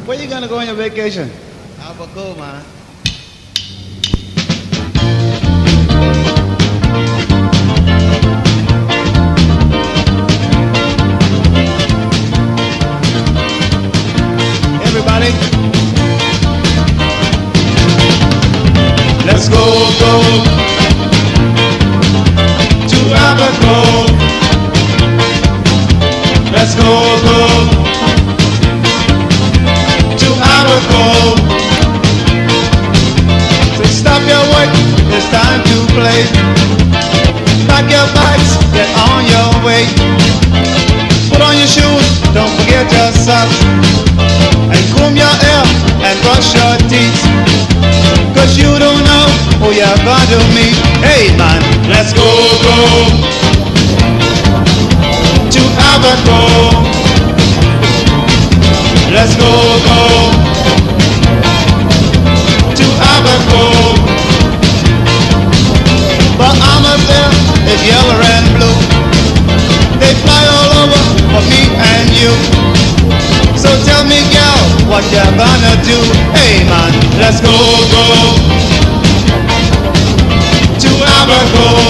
Where you gonna go on your vacation? Albuquerque, man. Everybody, let's go to Albuquerque. Let's go to Albuquerque. So stop your work, it's time to play. Pack your bags, get on your way. Put on your shoes, don't forget your socks. And comb your hair and brush your teeth. Cause you don't know who you're going to meet. Hey man, let's go to Albuquerque. Let's go to Albuquerque. But I'm up there, it's yellow and blue. They fly all over for me and you. So tell me, girl, what you gonna do? Hey man, let's go to Albuquerque.